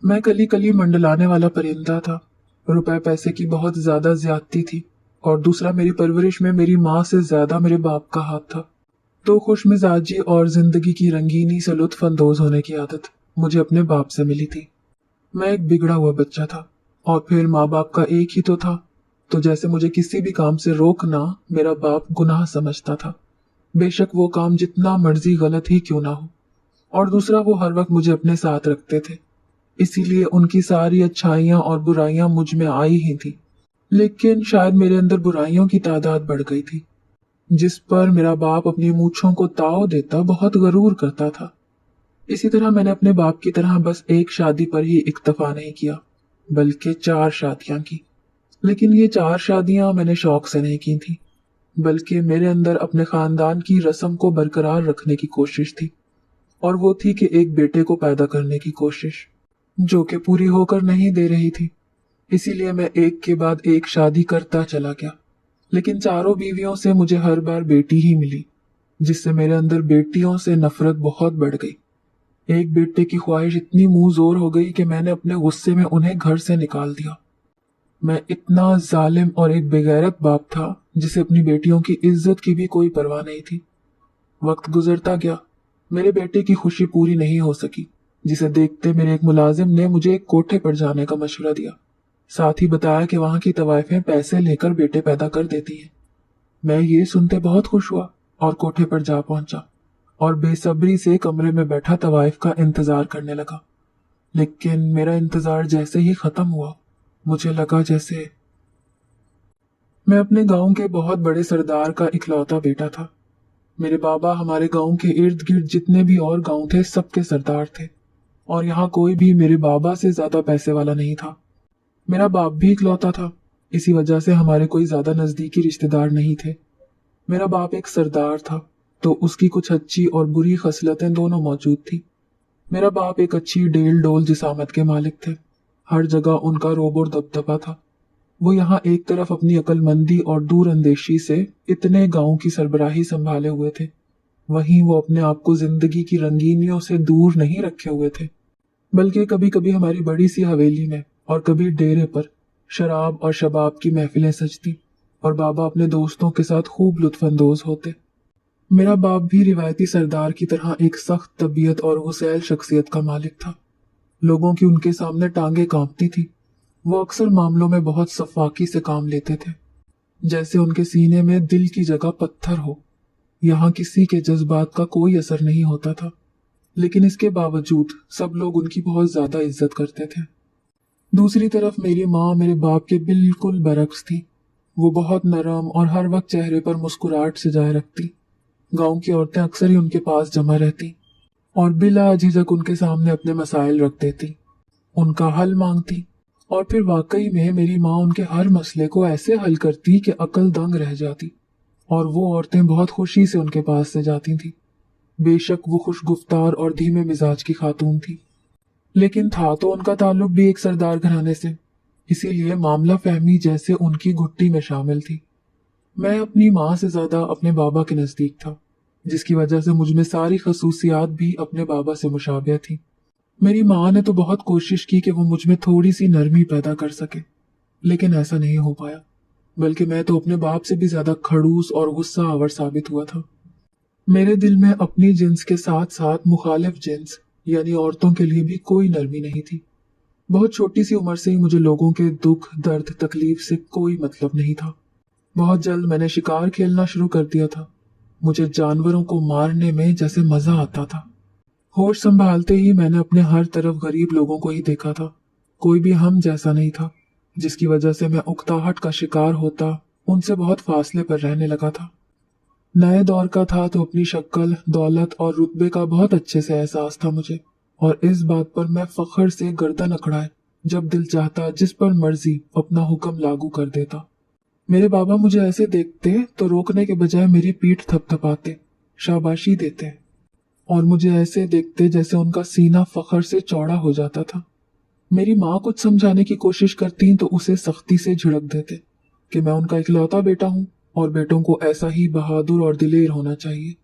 मैं कली कली मंडलाने वाला परिंदा था। रुपए पैसे की बहुत ज्यादा ज्यादती थी, और दूसरा मेरी परवरिश में मेरी माँ से ज्यादा मेरे बाप का हाथ था। तो खुश मिजाजी और जिंदगी की रंगीनी से लुत्फ अंदोज होने की आदत मुझे अपने बाप से मिली थी। मैं एक बिगड़ा हुआ बच्चा था, और फिर माँ बाप का एक ही तो था। तो जैसे मुझे किसी भी काम से रोकना मेरा बाप गुनाह समझता था, बेशक वो काम जितना मर्जी गलत ही क्यों ना हो। और दूसरा, वो हर वक्त मुझे अपने साथ रखते थे, इसीलिए उनकी सारी अच्छाइयां और बुराइयां मुझ में आई ही थी। लेकिन शायद मेरे अंदर बुराइयों की तादाद बढ़ गई थी, जिस पर मेरा बाप अपनी मूंछों को ताव देता बहुत गरूर करता था। इसी तरह मैंने अपने बाप की तरह बस एक शादी पर ही इक्तफा नहीं किया, बल्कि 4 शादियां की। लेकिन ये 4 शादियां मैंने शौक से नहीं की थी, बल्कि मेरे अंदर अपने खानदान की रस्म को बरकरार रखने की कोशिश थी। और वो थी कि एक बेटे को पैदा करने की कोशिश, जो कि पूरी होकर नहीं दे रही थी। इसीलिए मैं एक के बाद एक शादी करता चला गया, लेकिन चारों बीवियों से मुझे हर बार बेटी ही मिली, जिससे मेरे अंदर बेटियों से नफरत बहुत बढ़ गई। एक बेटे की ख्वाहिश इतनी मुंह जोर हो गई कि मैंने अपने गुस्से में उन्हें घर से निकाल दिया। मैं इतना जालिम और एक बेगैरत बाप था, जिसे अपनी बेटियों की इज्जत की भी कोई परवाह नहीं थी। वक्त गुजरता गया, मेरे बेटे की खुशी पूरी नहीं हो सकी, जिसे देखते मेरे एक मुलाजिम ने मुझे एक कोठे पर जाने का मशवरा दिया। साथ ही बताया कि वहां की तवाइफें पैसे लेकर बेटे पैदा कर देती हैं। मैं ये सुनते बहुत खुश हुआ और कोठे पर जा पहुंचा और बेसब्री से कमरे में बैठा तवाइफ का इंतजार करने लगा। लेकिन मेरा इंतजार जैसे ही खत्म हुआ, मुझे लगा जैसे मैं अपने गांव के बहुत बड़े सरदार का इकलौता बेटा था। मेरे बाबा हमारे गांव के इर्द गिर्द जितने भी और गांव थे, सबके सरदार थे, और यहाँ कोई भी मेरे बाबा से ज्यादा पैसे वाला नहीं था। मेरा बाप भी इकलौता था, इसी वजह से हमारे कोई ज्यादा नजदीकी रिश्तेदार नहीं थे। मेरा बाप एक सरदार था, तो उसकी कुछ अच्छी और बुरी खसलतें दोनों मौजूद थी। मेरा बाप एक अच्छी डेल डोल जिसामत के मालिक थे। हर जगह उनका रोब और दबदबा था। वो यहाँ एक तरफ अपनी अक्लमंदी और दूर अंदेशी से इतने गांव की सरबराही संभाले हुए थे, वहीं वो अपने आप को जिंदगी की रंगीनियों से दूर नहीं रखे हुए थे, बल्कि कभी कभी हमारी बड़ी सी हवेली में और कभी डेरे पर शराब और शबाब की महफिलें सजती, और बाबा अपने दोस्तों के साथ खूब लुत्फानंदोज होते। मेरा बाप भी रिवायती सरदार की तरह एक सख्त तबीयत और गुस्सैल शख्सियत का मालिक था। लोगों की उनके सामने टांगे कांपती थी। वो अक्सर मामलों में बहुत सफाकी से काम लेते थे, जैसे उनके सीने में दिल की जगह पत्थर हो। यहाँ किसी के जज्बात का कोई असर नहीं होता था, लेकिन इसके बावजूद सब लोग उनकी बहुत ज्यादा इज्जत करते थे। दूसरी तरफ मेरी माँ मेरे बाप के बिल्कुल बरक्स थी। वो बहुत नरम और हर वक्त चेहरे पर मुस्कुराहट सजाए रखती। गांव की औरतें अक्सर ही उनके पास जमा रहती और बिला झिझक उनके सामने अपने मसाइल रख देती, उनका हल मांगती, और फिर वाकई में मेरी माँ उनके हर मसले को ऐसे हल करती कि अकल दंग रह जाती, और वो औरतें बहुत खुशी से उनके पास से जाती थी। बेशक वो खुश गुफ्तार और धीमे मिजाज की खातून थी, लेकिन था तो उनका ताल्लुक भी एक सरदार घराने से, इसीलिए मामला फहमी जैसे उनकी घुट्टी में शामिल थी। मैं अपनी माँ से ज्यादा अपने बाबा के नजदीक था, जिसकी वजह से मुझ में सारी खसूसियात भी अपने बाबा से मुशाबिह थी। मेरी माँ ने तो बहुत कोशिश की कि वो मुझ में थोड़ी सी नरमी पैदा कर सके, लेकिन ऐसा नहीं हो पाया, बल्कि मैं तो अपने बाप से भी ज्यादा खड़ूस और गुस्सा आवर साबित हुआ था। मेरे दिल में अपनी जिन्स के साथ साथ मुखालिफ जिन्स यानी औरतों के लिए भी कोई नरमी नहीं थी। बहुत छोटी सी उम्र से ही मुझे लोगों के दुख दर्द तकलीफ से कोई मतलब नहीं था। बहुत जल्द मैंने शिकार खेलना शुरू कर दिया था। मुझे जानवरों को मारने में जैसे मजा आता था। होश संभालते ही मैंने अपने हर तरफ गरीब लोगों को ही देखा था। कोई भी हम जैसा नहीं था, जिसकी वजह से मैं उकताहट का शिकार होता उनसे बहुत फासले पर रहने लगा था। नए दौर का था तो अपनी शक्ल, दौलत और रुतबे का बहुत अच्छे से एहसास था मुझे, और इस बात पर मैं फख्र से गर्दन अकड़ाए जब दिल चाहता जिस पर मर्जी अपना हुक्म लागू कर देता। मेरे बाबा मुझे ऐसे देखते तो रोकने के बजाय मेरी पीठ थपथपाते, शाबाशी देते, और मुझे ऐसे देखते जैसे उनका सीना फख्र से चौड़ा हो जाता था। मेरी माँ कुछ समझाने की कोशिश करती तो उसे सख्ती से झिड़क देते कि मैं उनका इकलौता बेटा हूँ और बेटों को ऐसा ही बहादुर और दिलेर होना चाहिए।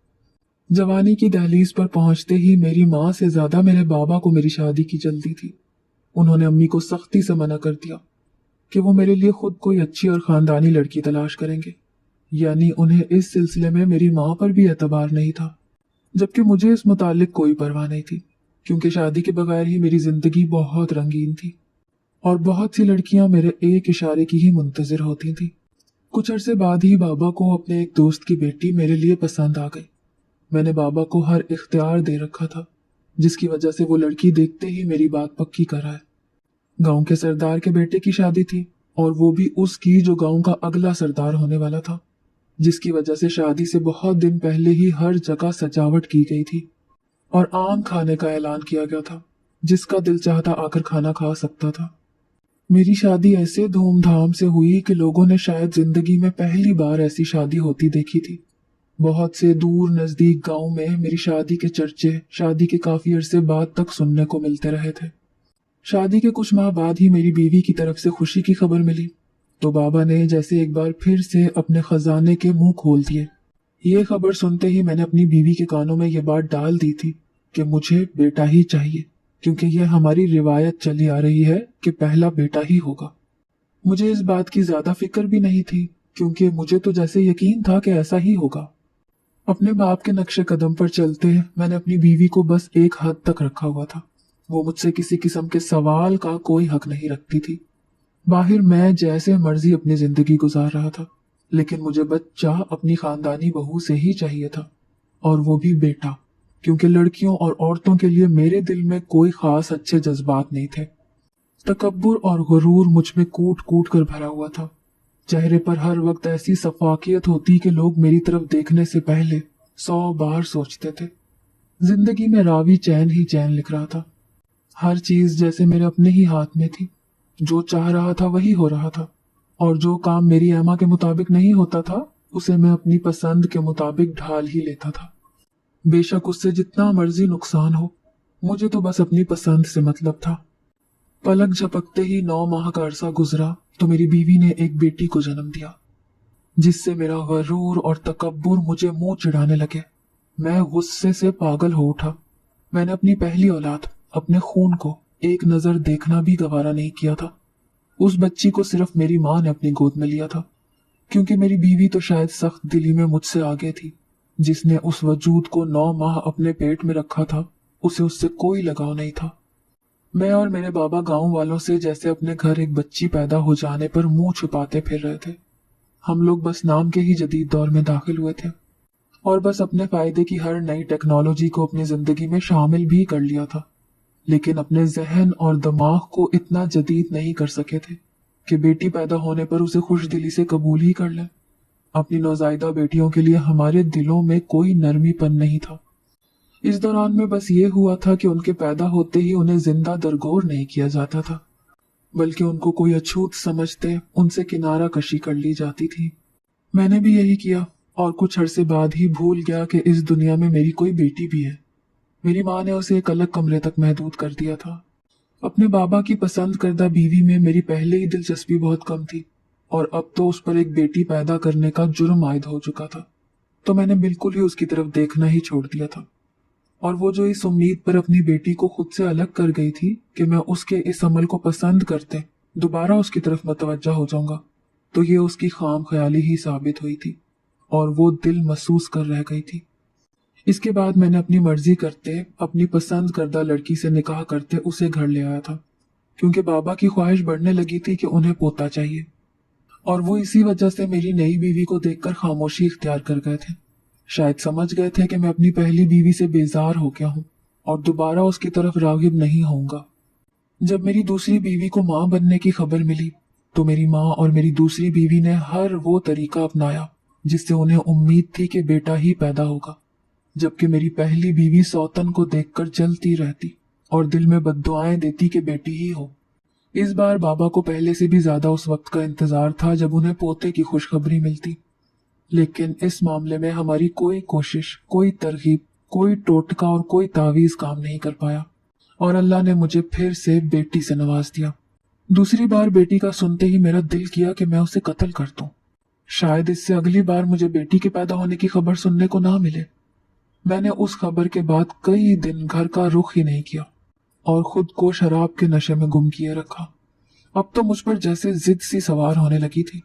जवानी की दहलीज पर पहुंचते ही मेरी माँ से ज्यादा मेरे बाबा को मेरी शादी की जल्दी थी। انہوں نے امی کو سختی سے منع کر دیا کہ وہ میرے لیے خود کوئی اچھی اور خاندانی لڑکی تلاش کریں گے، یعنی انہیں اس سلسلے میں میری ماں پر بھی اعتبار نہیں تھا، جبکہ مجھے اس متعلق کوئی پرواہ نہیں تھی، کیونکہ شادی کے بغیر ہی میری زندگی بہت رنگین تھی اور بہت سی لڑکیاں میرے ایک اشارے کی ہی منتظر ہوتی تھیں۔ کچھ عرصے بعد ہی بابا کو اپنے ایک دوست کی بیٹی میرے لیے پسند آ گئی۔ میں نے بابا کو ہر اختیار دے رکھا تھا، جس کی وجہ سے وہ لڑکی دیکھتے ہی میری بات پکی کر آئے۔ گاؤں کے سردار کے بیٹے کی شادی تھی، اور وہ بھی اس کی جو گاؤں کا اگلا سردار ہونے والا تھا، جس کی وجہ سے شادی سے بہت دن پہلے ہی ہر جگہ سجاوٹ کی گئی تھی اور عام کھانے کا اعلان کیا گیا تھا، جس کا دل چاہتا آ کر کھانا کھا سکتا تھا۔ میری شادی ایسے دھوم دھام سے ہوئی کہ لوگوں نے شاید زندگی میں پہلی بار ایسی شادی ہوتی دیکھی تھی۔ بہت سے دور نزدیک گاؤں میں میری شادی کے چرچے شادی کے کافی عرصے بعد تک سننے کو ملتے رہے تھے۔ شادی کے کچھ ماہ بعد ہی میری بیوی کی طرف سے خوشی کی خبر ملی تو بابا نے جیسے ایک بار پھر سے اپنے خزانے کے منہ کھول دیے۔ یہ خبر سنتے ہی میں نے اپنی بیوی کے کانوں میں یہ بات ڈال دی تھی کہ مجھے بیٹا ہی چاہیے، کیونکہ یہ ہماری روایت چلی آ رہی ہے کہ پہلا بیٹا ہی ہوگا۔ مجھے اس بات کی زیادہ فکر بھی نہیں تھی، کیونکہ مجھے تو جیسے یقین تھا کہ ایسا ہی ہوگا۔ اپنے باپ کے نقش قدم پر چلتے میں نے اپنی بیوی کو بس ایک حد تک رکھا ہوا تھا۔ وہ مجھ سے کسی قسم کے سوال کا کوئی حق نہیں رکھتی تھی۔ باہر میں جیسے مرضی اپنی زندگی گزار رہا تھا، لیکن مجھے بچہ اپنی خاندانی بہو سے ہی چاہیے تھا، اور وہ بھی بیٹا، کیونکہ لڑکیوں اور عورتوں کے لیے میرے دل میں کوئی خاص اچھے جذبات نہیں تھے۔ تکبر اور غرور مجھ میں کوٹ کوٹ کر بھرا ہوا تھا۔ چہرے پر ہر وقت ایسی سفاکیت ہوتی کہ لوگ میری طرف دیکھنے سے پہلے 100 بار سوچتے تھے۔ زندگی میں راوی چین ہی چین لکھ رہا تھا۔ ہر چیز جیسے میرے اپنے ہی ہاتھ میں تھی۔ جو چاہ رہا تھا وہی ہو رہا تھا، اور جو کام میری ایما کے مطابق نہیں ہوتا تھا اسے میں اپنی پسند کے مطابق ڈھال ہی لیتا تھا۔ بے شک اس سے جتنا مرضی نقصان ہو، مجھے تو بس اپنی پسند سے مطلب تھا۔ پلک جھپکتے ہی 9 ماہ کا عرصہ گزرا تو میری بیوی نے ایک بیٹی کو جنم دیا، جس سے میرا غرور اور تکبر مجھے منہ چڑھانے لگے۔ میں غصے سے پاگل ہو اٹھا۔ میں نے اپنی پہلی اولاد، اپنے خون کو ایک نظر دیکھنا بھی گوارا نہیں کیا تھا۔ اس بچی کو صرف میری ماں نے اپنی گود میں لیا تھا، کیونکہ میری بیوی تو شاید سخت دلی میں مجھ سے آگے تھی۔ جس نے اس وجود کو 9 ماہ اپنے پیٹ میں رکھا تھا، اسے اس سے کوئی لگاؤ نہیں تھا۔ میں اور میرے بابا گاؤں والوں سے جیسے اپنے گھر ایک بچی پیدا ہو جانے پر منہ چھپاتے پھر رہے تھے۔ ہم لوگ بس نام کے ہی جدید دور میں داخل ہوئے تھے، اور بس اپنے فائدے کی ہر نئی ٹیکنالوجی کو اپنی زندگی میں شامل بھی کر لیا تھا، لیکن اپنے ذہن اور دماغ کو اتنا جدید نہیں کر سکے تھے کہ بیٹی پیدا ہونے پر اسے خوش دلی سے قبول ہی کر لیں۔ اپنی نوزائیدہ بیٹیوں کے لیے ہمارے دلوں میں کوئی نرمی پن نہیں تھا۔ اس دوران میں بس یہ ہوا تھا کہ ان کے پیدا ہوتے ہی انہیں زندہ درگور نہیں کیا جاتا تھا، بلکہ ان کو کوئی اچھوت سمجھتے ان سے کنارہ کشی کر لی جاتی تھی۔ میں نے بھی یہی کیا، اور کچھ عرصے بعد ہی بھول گیا کہ اس دنیا میں میری کوئی بیٹی بھی ہے۔ میری ماں نے اسے ایک الگ کمرے تک محدود کر دیا تھا۔ اپنے بابا کی پسند کردہ بیوی میں میری پہلے ہی دلچسپی بہت کم تھی، اور اب تو اس پر ایک بیٹی پیدا کرنے کا جرم عائد ہو چکا تھا، تو میں نے بالکل ہی اس کی طرف دیکھنا ہی چھوڑ دیا تھا۔ اور وہ جو اس امید پر اپنی بیٹی کو خود سے الگ کر گئی تھی کہ میں اس کے اس عمل کو پسند کرتے دوبارہ اس کی طرف متوجہ ہو جاؤں گا، تو یہ اس کی خام خیالی ہی ثابت ہوئی تھی، اور وہ دل محسوس کر رہ گئی تھی۔ اس کے بعد میں نے اپنی مرضی کرتے اپنی پسند کردہ لڑکی سے نکاح کرتے اسے گھر لے آیا تھا، کیونکہ بابا کی خواہش بڑھنے لگی تھی کہ انہیں پوتا چاہیے، اور وہ اسی وجہ سے میری نئی بیوی کو دیکھ کر خاموشی اختیار کر گئے تھے۔ شاید سمجھ گئے تھے کہ میں اپنی پہلی بیوی سے بیزار ہو گیا ہوں اور دوبارہ اس کی طرف راغب نہیں ہوں گا۔ جب میری دوسری بیوی کو ماں بننے کی خبر ملی تو میری ماں اور میری دوسری بیوی نے ہر وہ طریقہ اپنایا جس سے انہیں امید تھی کہ بیٹا ہی پیدا ہوگا، جبکہ میری پہلی بیوی سوتن کو دیکھ کر جلتی رہتی اور دل میں بددعائیں دیتی کہ بیٹی ہی ہو۔ اس بار بابا کو پہلے سے بھی زیادہ اس وقت کا انتظار تھا جب انہیں پوتے کی خوشخبری ملتی، لیکن اس معاملے میں ہماری کوئی کوشش، کوئی ترغیب، کوئی ٹوٹکا اور کوئی تعویذ کام نہیں کر پایا، اور اللہ نے مجھے پھر سے بیٹی سے نواز دیا۔ دوسری بار بیٹی کا سنتے ہی میرا دل کیا کہ میں اسے قتل کر دوں۔ شاید اس سے اگلی بار مجھے بیٹی کے پیدا ہونے کی خبر سننے کو نہ ملے۔ میں نے اس خبر کے بعد کئی دن گھر کا رخ ہی نہیں کیا۔ और खुद को शराब के नशे में गुम किए रखा। अब तो मुझ पर जैसे जिद सी सवार होने लगी थी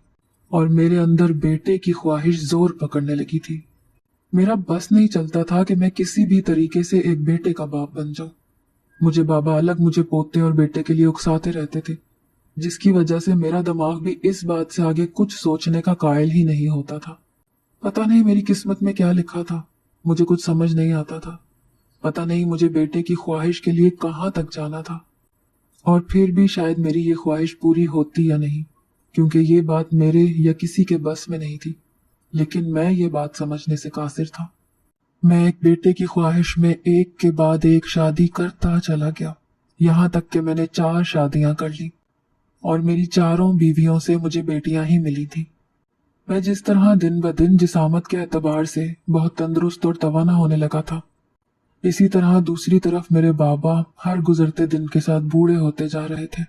और मेरे अंदर बेटे की ख्वाहिश जोर पकड़ने लगी थी। मेरा बस नहीं चलता था कि मैं किसी भी तरीके से एक बेटे का बाप बन जाऊं। मुझे बाबा अलग मुझे पोते और बेटे के लिए उकसाते रहते थे, जिसकी वजह से मेरा दिमाग भी इस बात से आगे कुछ सोचने का कायल ही नहीं होता था। पता नहीं मेरी किस्मत में क्या लिखा था, मुझे कुछ समझ नहीं आता था। पता नहीं मुझे बेटे की ख्वाहिश के लिए कहाँ तक जाना था, और फिर भी शायद मेरी ये ख्वाहिश पूरी होती या नहीं, क्योंकि ये बात मेरे या किसी के बस में नहीं थी। लेकिन मैं ये बात समझने से कासिर था। मैं एक बेटे की ख्वाहिश में एक के बाद एक शादी करता चला गया, यहाँ तक कि मैंने 4 शादियां कर ली और मेरी चारों बीवियों से मुझे बेटियां ही मिली थी। मैं जिस तरह दिन ब दिन जिसामत के एतबार से बहुत तंदुरुस्त और तवाना होने लगा था, इसी तरह दूसरी तरफ मेरे बाबा हर गुजरते दिन के साथ बूढ़े होते जा रहे थे।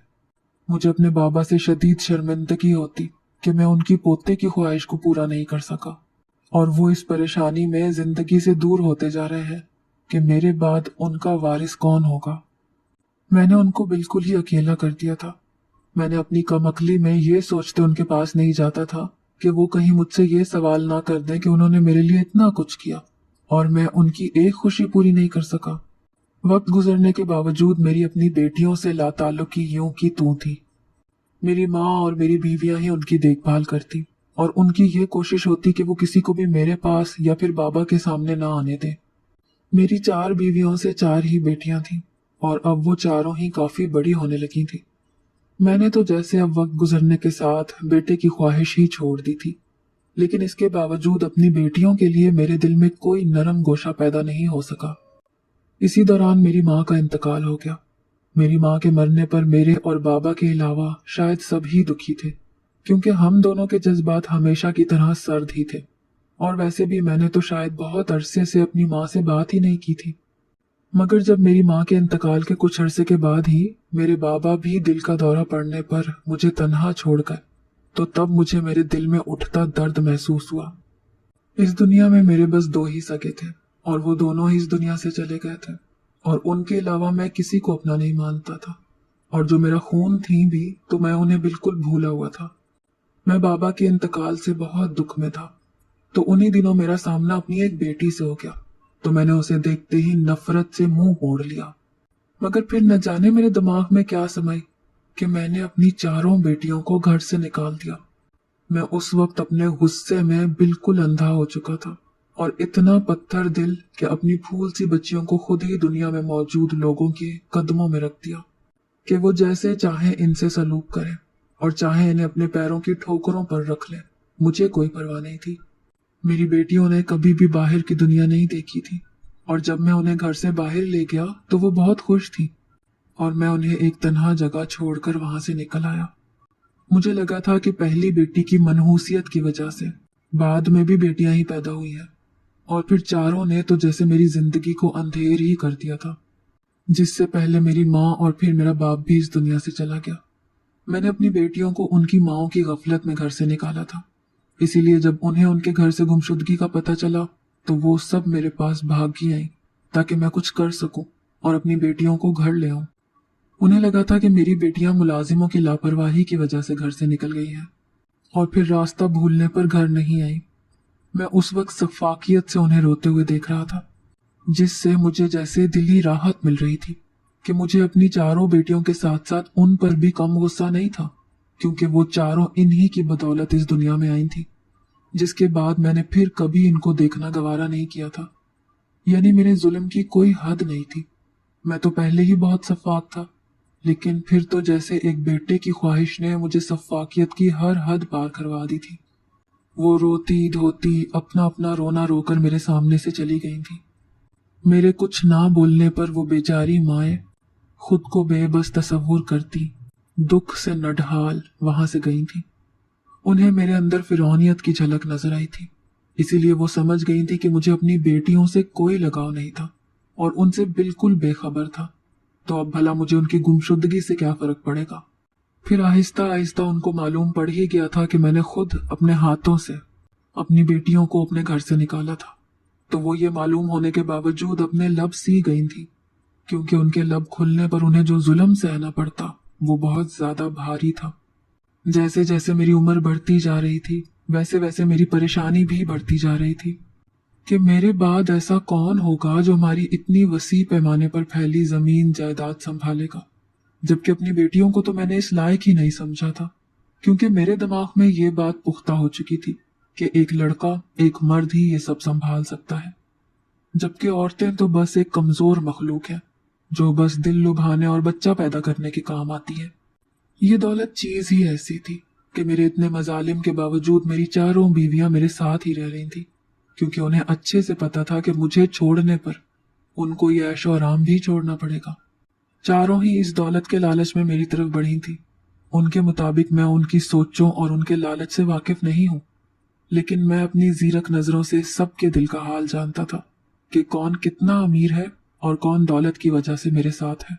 मुझे अपने बाबा से शदीद शर्मिंदगी होती कि मैं उनकी पोते की ख्वाहिश को पूरा नहीं कर सका, और वो इस परेशानी में जिंदगी से दूर होते जा रहे हैं कि मेरे बाद उनका वारिस कौन होगा। मैंने उनको बिल्कुल ही अकेला कर दिया था। मैंने अपनी कमअक्ली में ये सोचते उनके पास नहीं जाता था कि वो कहीं मुझसे ये सवाल ना कर दें कि उन्होंने मेरे लिए इतना कुछ किया और मैं उनकी एक खुशी पूरी नहीं कर सका। वक्त गुजरने के बावजूद मेरी अपनी बेटियों से लाताल्लुकी यूं की तू थी। मेरी माँ और मेरी बीवियां ही उनकी देखभाल करती और उनकी ये कोशिश होती कि वो किसी को भी मेरे पास या फिर बाबा के सामने ना आने दे। मेरी 4 बीवियों से 4 ही बेटियां थीं और अब वो चारों ही काफी बड़ी होने लगी थी। मैंने तो जैसे अब वक्त गुजरने के साथ बेटे की ख्वाहिश ही छोड़ दी थी, लेकिन इसके बावजूद अपनी बेटियों के लिए मेरे दिल में कोई नरम गोशा पैदा नहीं हो सका। इसी दौरान मेरी माँ का इंतकाल हो गया। मेरी माँ के मरने पर मेरे और बाबा के अलावा शायद सभी दुखी थे, क्योंकि हम दोनों के जज्बात हमेशा की तरह सर्द ही थे। और वैसे भी मैंने तो शायद बहुत अरसे से अपनी माँ से बात ही नहीं की थी। मगर जब मेरी माँ के इंतकाल के कुछ अरसे के बाद ही मेरे बाबा भी दिल का दौरा पड़ने पर मुझे तन्हा छोड़ गए, तो तब मुझे मेरे दिल में उठता दर्द महसूस हुआ। इस दुनिया में मेरे बस 2 ही सगे थे और वो दोनों ही इस दुनिया से चले गए थे, और उनके अलावा मैं किसी को अपना नहीं मानता था। और जो मेरा खून थी भी तो मैं उन्हें बिल्कुल भूला हुआ था। मैं बाबा के इंतकाल से बहुत दुख में था। तो उन्हीं दिनों मेरा सामना अपनी एक बेटी से हो गया, तो मैंने उसे देखते ही नफरत से मुंह मोड़ लिया। मगर फिर न जाने मेरे दिमाग में क्या समाई कि मैंने अपनी चारों बेटियों को घर से निकाल दिया। मैं उस वक्त अपने गुस्से में बिल्कुल अंधा हो चुका था और इतना पत्थर दिल कि अपनी फूल सी बच्चियों को खुद ही दुनिया में मौजूद लोगों के कदमों में रख दिया कि वो जैसे चाहे इनसे सलूक करें और चाहे इन्हें अपने पैरों की ठोकरों पर रख लें। मुझे कोई परवाह नहीं थी। मेरी बेटियों ने कभी भी बाहर की दुनिया नहीं देखी थी, और जब मैं उन्हें घर से बाहर ले गया तो वो बहुत खुश थी और मैं उन्हें एक तन्हा जगह छोड़कर वहां से निकल आया। मुझे लगा था कि पहली बेटी की मनहूसियत की वजह से बाद में भी बेटियां ही पैदा हुई हैं, और फिर चारों ने तो जैसे मेरी जिंदगी को अंधेर ही कर दिया था, जिससे पहले मेरी माँ और फिर मेरा बाप भी इस दुनिया से चला गया। मैंने अपनी बेटियों को उनकी माओ की गफलत में घर से निकाला था, इसीलिए जब उन्हें उनके घर से गुमशुदगी का पता चला तो वो सब मेरे पास भाग ही आई ताकि मैं कुछ कर सकूं और अपनी बेटियों को घर ले आऊं। उन्हें लगा था कि मेरी बेटियां मुलाजिमों की लापरवाही की वजह से घर से निकल गई हैं और फिर रास्ता भूलने पर घर नहीं आई। मैं उस वक्त सफाकियत से उन्हें रोते हुए देख रहा था, जिससे मुझे जैसे दिली राहत मिल रही थी कि मुझे अपनी चारों बेटियों के साथ साथ उन पर भी कम गुस्सा नहीं था, क्योंकि वो चारों इन्हीं की बदौलत इस दुनिया में आई थी, जिसके बाद मैंने फिर कभी इनको देखना गवारा नहीं किया था। यानी मेरे जुल्म की कोई हद नहीं थी। मैं तो पहले ही बहुत सफाक था, लेकिन फिर तो जैसे एक बेटे की ख्वाहिश ने मुझे सफाकियत की हर हद पार करवा दी थी। वो रोती धोती अपना अपना रोना रोकर मेरे सामने से चली गई थी। मेरे कुछ ना बोलने पर वो बेचारी माएं खुद को बेबस तस्वुर करती दुख से नढाल वहां से गई थी। उन्हें मेरे अंदर फिरौनियत की झलक नजर आई थी, इसीलिए वो समझ गई थी कि मुझे अपनी बेटियों से कोई लगाव नहीं था और उनसे बिल्कुल बेखबर था, तो अब भला मुझे उनकी गुमशुदगी से क्या फर्क पड़ेगा। फिर आहिस्ता आहिस्ता उनको मालूम पड़ ही गया था कि मैंने खुद अपने हाथों से अपनी बेटियों को अपने घर से निकाला था, तो वो ये मालूम होने के बावजूद अपने लब सी गई थी क्योंकि उनके लब खुलने पर उन्हें जो जुल्म सहना पड़ता वो बहुत ज्यादा भारी था। जैसे जैसे मेरी उम्र बढ़ती जा रही थी वैसे वैसे मेरी परेशानी भी बढ़ती जा रही थी कि मेरे बाद ऐसा कौन होगा जो हमारी इतनी वसी पैमाने पर फैली जमीन जायदाद संभालेगा। जबकि अपनी बेटियों को तो मैंने इस लायक ही नहीं समझा था, क्योंकि मेरे दिमाग में ये बात पुख्ता हो चुकी थी कि एक लड़का, एक मर्द ही ये सब संभाल सकता है, जबकि औरतें तो बस एक कमजोर मखलूक है जो बस दिल लुभाने और बच्चा पैदा करने के काम आती है। ये दौलत चीज ही ऐसी थी कि मेरे इतने मजालिम के बावजूद मेरी चारों बीवियां मेरे साथ ही रह रही थी, क्योंकि उन्हें अच्छे से पता था कि मुझे छोड़ने पर उनको ये ऐशो आराम भी छोड़ना पड़ेगा। चारों ही इस दौलत के लालच में मेरी तरफ बढ़ी थी। उनके मुताबिक मैं उनकी सोचों और उनके लालच से वाकिफ नहीं हूं, लेकिन मैं अपनी जीरक नजरों से सबके दिल का हाल जानता था कि कौन कितना अमीर है और कौन दौलत की वजह से मेरे साथ है।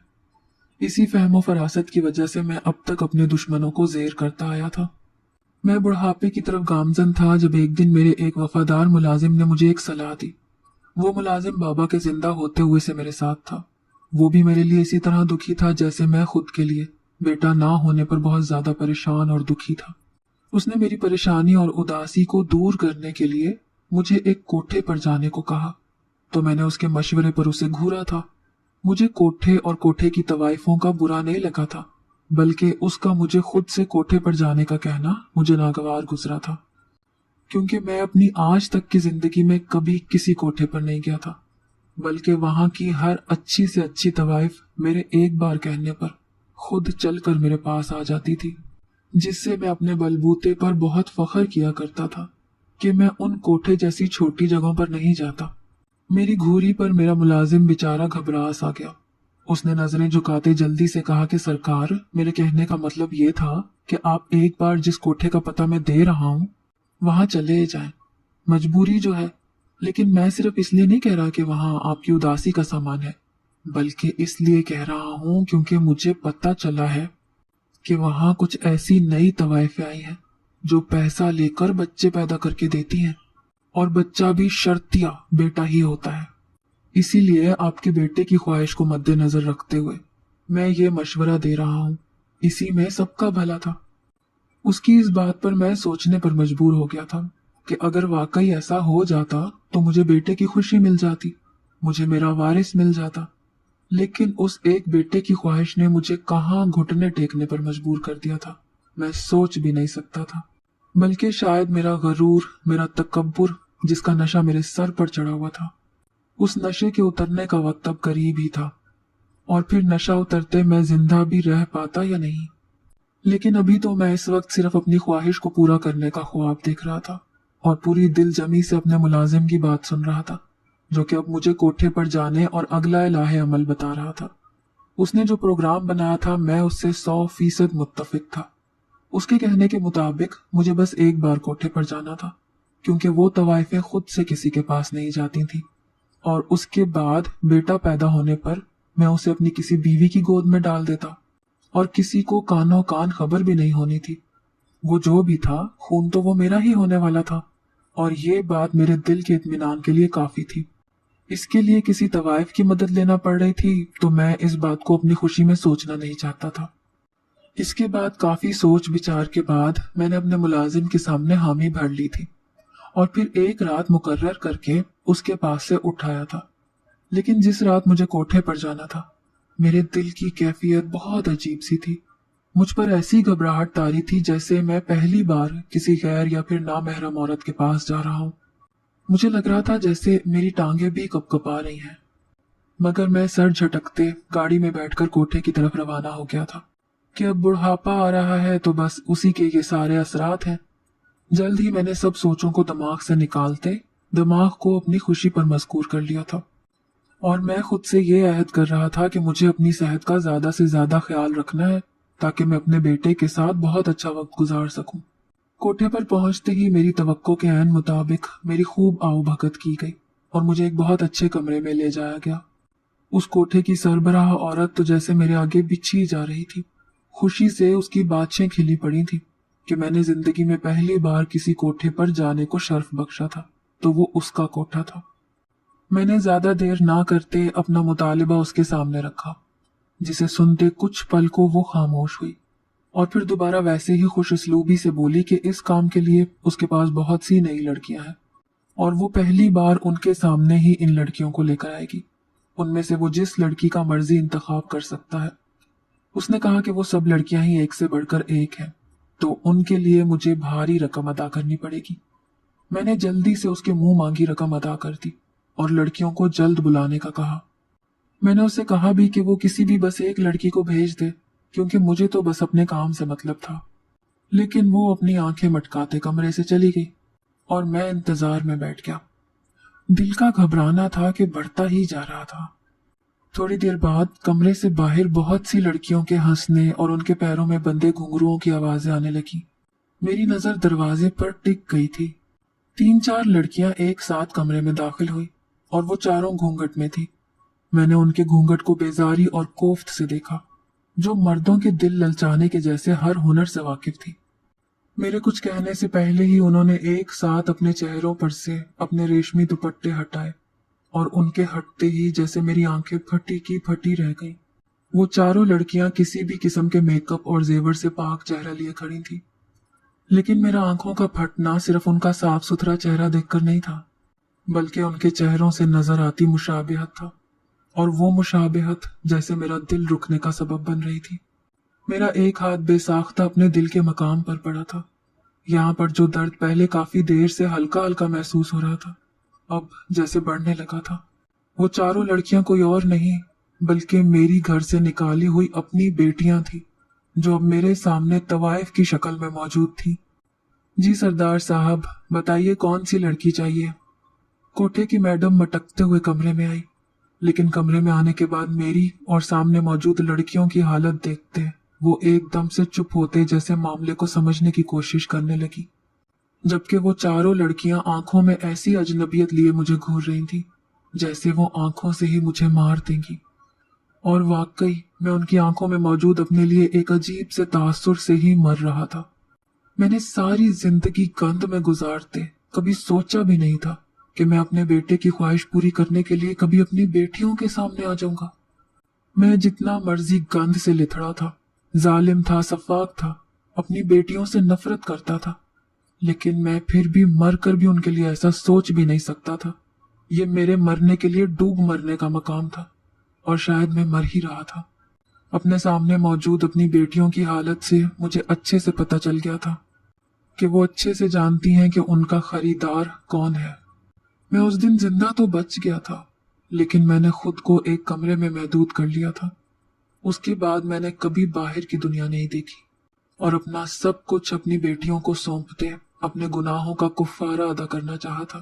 इसी फहमो फरासत की वजह से मैं अब तक अपने दुश्मनों को जेर करता आया था। मैं बुढ़ापे की तरफ गामजन था जब एक दिन मेरे एक वफादार मुलाजिम ने मुझे एक सलाह दी। वो मुलाजिम बाबा के जिंदा होते हुए से मेरे साथ था। वो भी मेरे लिए इसी तरह दुखी था जैसे मैं खुद के लिए बेटा ना होने पर बहुत ज्यादा परेशान और दुखी था। उसने मेरी परेशानी और उदासी को दूर करने के लिए मुझे एक कोठे पर जाने को कहा, तो मैंने उसके मशवरे पर उसे घूरा था। मुझे कोठे और कोठे की तवाइफों का बुरा नहीं लगा था, बल्कि उसका मुझे खुद से कोठे पर जाने का कहना मुझे नागवार गुजरा था, क्योंकि मैं अपनी आज तक की जिंदगी में कभी किसी कोठे पर नहीं गया था, बल्कि वहां की हर अच्छी से अच्छी तवाइफ मेरे एक बार कहने पर खुद चलकर मेरे पास आ जाती थी, जिससे मैं अपने बलबूते पर बहुत फख्र किया करता था कि मैं उन कोठे जैसी छोटी जगहों पर नहीं जाता। मेरी घूरी पर मेरा मुलाजिम बेचारा घबरा सा गया। उसने नजरें झुकाते जल्दी से कहा कि सरकार, मेरे कहने का मतलब ये था कि आप एक बार जिस कोठे का पता मैं दे रहा हूँ वहां चले जाएं। मजबूरी जो है, लेकिन मैं सिर्फ इसलिए नहीं कह रहा कि वहां आपकी उदासी का सामान है, बल्कि इसलिए कह रहा हूं क्योंकि मुझे पता चला है कि वहां कुछ ऐसी नई तवाइफें आई हैं जो पैसा लेकर बच्चे पैदा करके देती हैं, और बच्चा भी शर्तिया बेटा ही होता है। इसीलिए आपके बेटे की ख्वाहिश को मद्देनजर रखते हुए मैं ये मशवरा दे रहा हूँ। इसी में सबका भला था। उसकी इस बात पर मैं सोचने पर मजबूर हो गया था कि अगर वाकई ऐसा हो जाता तो मुझे बेटे की खुशी मिल जाती, मुझे मेरा वारिस मिल जाता। लेकिन उस एक बेटे की ख्वाहिश ने मुझे कहाँ घुटने टेकने पर मजबूर कर दिया था, मैं सोच भी नहीं सकता था। बल्कि शायद मेरा गरूर, मेरा तकब्बुर, जिसका नशा मेरे सर पर चढ़ा हुआ था, उस नशे के उतरने का वक्त अब करीब ही था। और फिर नशा उतरते मैं जिंदा भी रह पाता या नहीं। लेकिन अभी तो मैं इस वक्त सिर्फ अपनी ख्वाहिश को पूरा करने का ख्वाब देख रहा था और पूरी दिल जमी से अपने मुलाजिम की बात सुन रहा था, जो कि अब मुझे कोठे पर जाने और अगला इलाहे अमल बता रहा था। उसने जो प्रोग्राम बनाया था मैं उससे 100% मुत्तफिक था। उसके कहने के मुताबिक मुझे बस एक बार कोठे पर जाना था, क्योंकि वो तवाइफें खुद से किसी के पास नहीं जाती थी, और उसके बाद बेटा पैदा होने पर मैं उसे अपनी किसी बीवी की गोद में डाल देता और किसी को कानों कान खबर भी नहीं होनी थी। वो जो भी था, खून तो वो मेरा ही होने वाला था, और ये बात मेरे दिल के इत्मीनान के लिए काफी थी। इसके लिए किसी तवाइफ की मदद लेना पड़ रही थी तो मैं इस बात को अपनी खुशी में सोचना नहीं चाहता था। इसके बाद काफी सोच विचार के बाद मैंने अपने मुलाजिम के सामने हामी भर ली थी और फिर एक रात मुकर्रर करके उसके पास से उठाया था। लेकिन जिस रात मुझे कोठे पर जाना था, मेरे दिल की कैफियत बहुत अजीब सी थी। मुझ पर ऐसी घबराहट तारी थी जैसे मैं पहली बार किसी गैर या फिर नामहरम औरत के पास जा रहा हूँ। मुझे लग रहा था जैसे मेरी टांगें भी कपकपा रही हैं। मगर मैं सर झटकते गाड़ी में बैठकर कोठे की तरफ रवाना हो गया था कि अब बुढ़ापा आ रहा है तो बस उसी के ये सारे असरात हैं। जल्द ही मैंने सब सोचों को दिमाग से निकालते दिमाग को अपनी खुशी पर मजबूर कर लिया था, और मैं खुद से ये अहद कर रहा था कि मुझे अपनी सेहत का ज्यादा से ज्यादा ख्याल रखना है ताकि मैं अपने बेटे के साथ बहुत अच्छा वक्त गुजार सकूं। कोठे पर पहुंचते ही मेरी तवक्को के ऐन मुताबिक मेरी खूब आओभगत की गई और मुझे एक बहुत अच्छे कमरे में ले जाया गया। उस कोठे की सरबराह औरत तो जैसे मेरे आगे बिछी जा रही थी। खुशी से उसकी बातें खिली पड़ी थी कि मैंने जिंदगी में पहली बार किसी कोठे पर जाने को शर्फ बख्शा था, तो वो उसका कोठा था। میں نے زیادہ دیر نہ کرتے اپنا مطالبہ اس کے سامنے رکھا، جسے سنتے کچھ پل کو وہ خاموش ہوئی اور پھر دوبارہ ویسے ہی خوش اسلوبی سے بولی کہ اس کام کے لیے اس کے پاس بہت سی نئی لڑکیاں ہیں اور وہ پہلی بار ان کے سامنے ہی ان لڑکیوں کو لے کر آئے گی، ان میں سے وہ جس لڑکی کا مرضی انتخاب کر سکتا ہے۔ اس نے کہا کہ وہ سب لڑکیاں ہی ایک سے بڑھ کر ایک ہیں، تو ان کے لیے مجھے بھاری رقم ادا کرنی پڑے گی۔ میں نے جلدی سے اس کے منہ مانگی رقم ادا کر دی اور لڑکیوں کو جلد بلانے کا کہا۔ میں نے اسے کہا بھی کہ وہ کسی بھی بس ایک لڑکی کو بھیج دے، کیونکہ مجھے تو بس اپنے کام سے مطلب تھا، لیکن وہ اپنی آنکھیں مٹکاتے کمرے سے چلی گئی اور میں انتظار میں بیٹھ گیا۔ دل کا گھبرانا تھا کہ بڑھتا ہی جا رہا تھا۔ تھوڑی دیر بعد کمرے سے باہر بہت سی لڑکیوں کے ہنسنے اور ان کے پیروں میں بندے گھنگروؤں کی آوازیں آنے لگی۔ میری نظر دروازے پر ٹک گئی تھی۔ 3-4 لڑکیاں ایک ساتھ کمرے میں داخل ہوئی اور وہ چاروں گھونگھٹ میں تھی۔ میں نے ان کے گھونگھٹ کو بیزاری اور کوفت سے دیکھا، جو مردوں کے دل للچانے کے جیسے ہر ہنر سے واقف تھی۔ میرے کچھ کہنے سے پہلے ہی انہوں نے ایک ساتھ اپنے چہروں پر سے اپنے ریشمی دوپٹے ہٹائے اور ان کے ہٹتے ہی جیسے میری آنکھیں پھٹی کی پھٹی رہ گئیں۔ وہ چاروں لڑکیاں کسی بھی قسم کے میک اپ اور زیور سے پاک چہرہ لیے کھڑی تھیں، لیکن میرا آنکھوں کا پھٹنا صرف ان کا صاف ستھرا چہرہ دیکھ کر نہیں تھا، بلکہ ان کے چہروں سے نظر آتی مشابہت تھا، اور وہ مشابہت جیسے میرا دل رکنے کا سبب بن رہی تھی۔ میرا ایک ہاتھ بے ساختہ اپنے دل کے مقام پر پڑا تھا۔ یہاں پر جو درد پہلے کافی دیر سے ہلکا ہلکا محسوس ہو رہا تھا، اب جیسے بڑھنے لگا تھا۔ وہ چاروں لڑکیاں کوئی اور نہیں بلکہ میری گھر سے نکالی ہوئی اپنی بیٹیاں تھیں، جو اب میرے سامنے طوائف کی شکل میں موجود تھی۔ جی سردار صاحب، بتائیے کون سی لڑکی چاہیے؟ کوٹھے کی میڈم مٹکتے ہوئے کمرے میں آئی، لیکن کمرے میں آنے کے بعد میری اور سامنے موجود لڑکیوں کی حالت دیکھتے وہ ایک دم سے چپ ہوتے جیسے معاملے کو سمجھنے کی کوشش کرنے لگی، جبکہ وہ چاروں لڑکیاں آنکھوں میں ایسی اجنبیت لیے مجھے گھور رہی تھی جیسے وہ آنکھوں سے ہی مجھے مار دیں گی۔ اور واقعی میں ان کی آنکھوں میں موجود اپنے لیے ایک عجیب سے تاثر سے ہی مر رہا تھا۔ میں نے ساری زندگی گند میں گزارتے کبھی سوچا بھی نہیں تھا کہ میں اپنے بیٹے کی خواہش پوری کرنے کے لیے کبھی اپنی بیٹیوں کے سامنے آ جاؤں گا۔ میں جتنا مرضی گند سے لتھڑا تھا، ظالم تھا، سفاک تھا، اپنی بیٹیوں سے نفرت کرتا تھا، لیکن میں پھر بھی مر کر بھی ان کے لیے ایسا سوچ بھی نہیں سکتا تھا۔ یہ میرے مرنے کے لیے ڈوب مرنے کا مقام تھا، اور شاید میں مر ہی رہا تھا۔ اپنے سامنے موجود اپنی بیٹیوں کی حالت سے مجھے اچھے سے پتہ چل گیا تھا کہ وہ اچھے سے جانتی ہیں کہ ان کا خریدار کون ہے۔ میں اس دن زندہ تو بچ گیا تھا، لیکن میں نے خود کو ایک کمرے میں محدود کر لیا تھا۔ اس کے بعد میں نے کبھی باہر کی دنیا نہیں دیکھی اور اپنا سب کچھ اپنی بیٹیوں کو سونپتے اپنے گناہوں کا کفارہ ادا کرنا چاہا تھا۔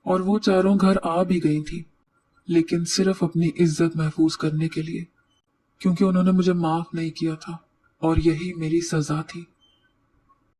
اور وہ چاروں گھر آ بھی گئی تھی، لیکن صرف اپنی عزت محفوظ کرنے کے لیے، کیونکہ انہوں نے مجھے معاف نہیں کیا تھا اور یہی میری سزا تھی۔